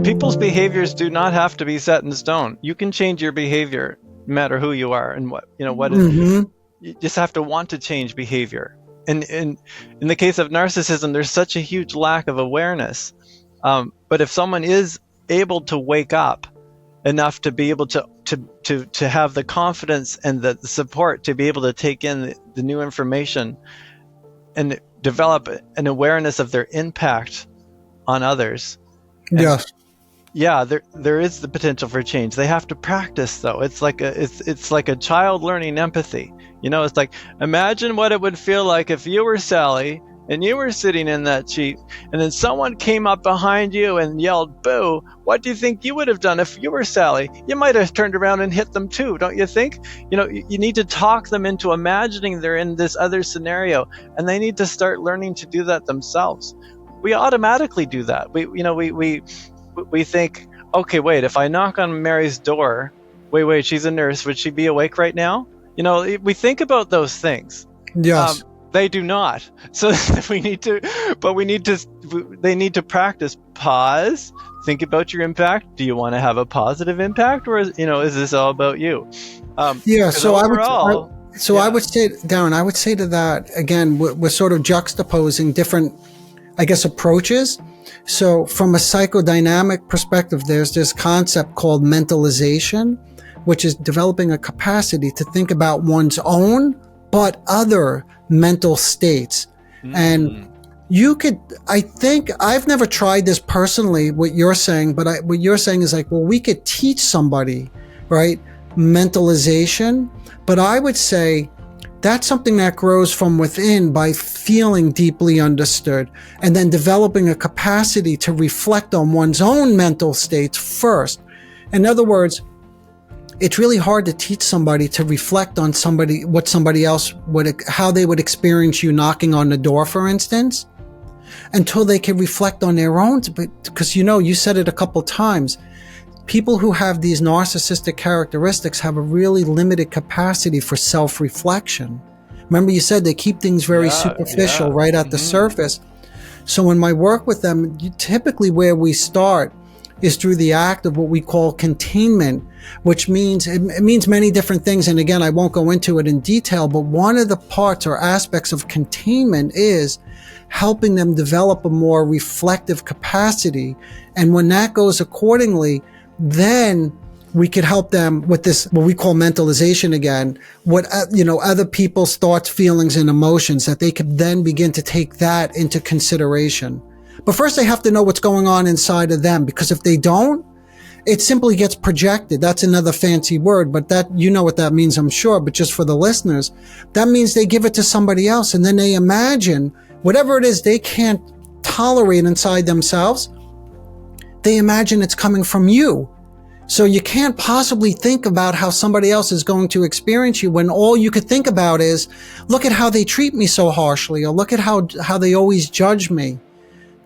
people's behaviors do not have to be set in stone. You can change your behavior no matter who you are and what Mm-hmm. you just have to want to change behavior. And in the case of narcissism, there's such a huge lack of awareness. But if someone is able to wake up enough to be able to have the confidence and the support to be able to take in the new information and develop an awareness of their impact on others. Yes. Yeah, there is the potential for change. They have to practice, though. It's like a child learning empathy. It's like, imagine what it would feel like if you were Sally and you were sitting in that seat, and then someone came up behind you and yelled, "Boo!" What do you think you would have done if you were Sally? You might have turned around and hit them too, don't you think? You need to talk them into imagining they're in this other scenario, and they need to start learning to do that themselves. We automatically do that. We think, okay, wait, if I knock on Mary's door, wait, she's a nurse, would she be awake right now? We think about those things. Yes. They do not. So they need to practice. Pause, think about your impact. Do you want to have a positive impact, or is this all about you? So overall, I would say, Darren, I would say to that, again, we're sort of juxtaposing different, I guess, approaches. So from a psychodynamic perspective, there's this concept called mentalization, which is developing a capacity to think about one's own but other mental states. And I think I've never tried this personally, what you're saying, but what you're saying is like, well, we could teach somebody, right, mentalization, but I would say that's something that grows from within by feeling deeply understood and then developing a capacity to reflect on one's own mental states first. In other words, it's really hard to teach somebody to reflect on what somebody else how they would experience you knocking on the door, for instance, until they can reflect on their own. Because you said it a couple times. People who have these narcissistic characteristics have a really limited capacity for self-reflection. Remember, you said they keep things very superficial, right at the surface. So in my work with them, typically where we start is through the act of what we call containment, which means it means many different things. And again, I won't go into it in detail, but one of the parts or aspects of containment is helping them develop a more reflective capacity. And when that goes accordingly, then we could help them with this, what we call mentalization again, other people's thoughts, feelings, and emotions, that they could then begin to take that into consideration. But first they have to know what's going on inside of them, because if they don't, it simply gets projected. That's another fancy word, but that, what that means, I'm sure, but just for the listeners, that means they give it to somebody else, and then they imagine whatever it is they can't tolerate inside themselves, they imagine it's coming from you. So you can't possibly think about how somebody else is going to experience you when all you could think about is, look at how they treat me so harshly, or look at how they always judge me.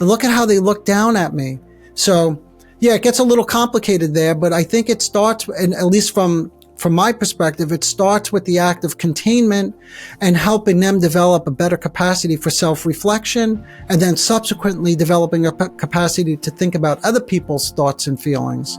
Look at how they look down at me. So yeah, it gets a little complicated there, but I think it starts, and at least from my perspective, it starts with the act of containment and helping them develop a better capacity for self-reflection, and then subsequently developing a capacity to think about other people's thoughts and feelings.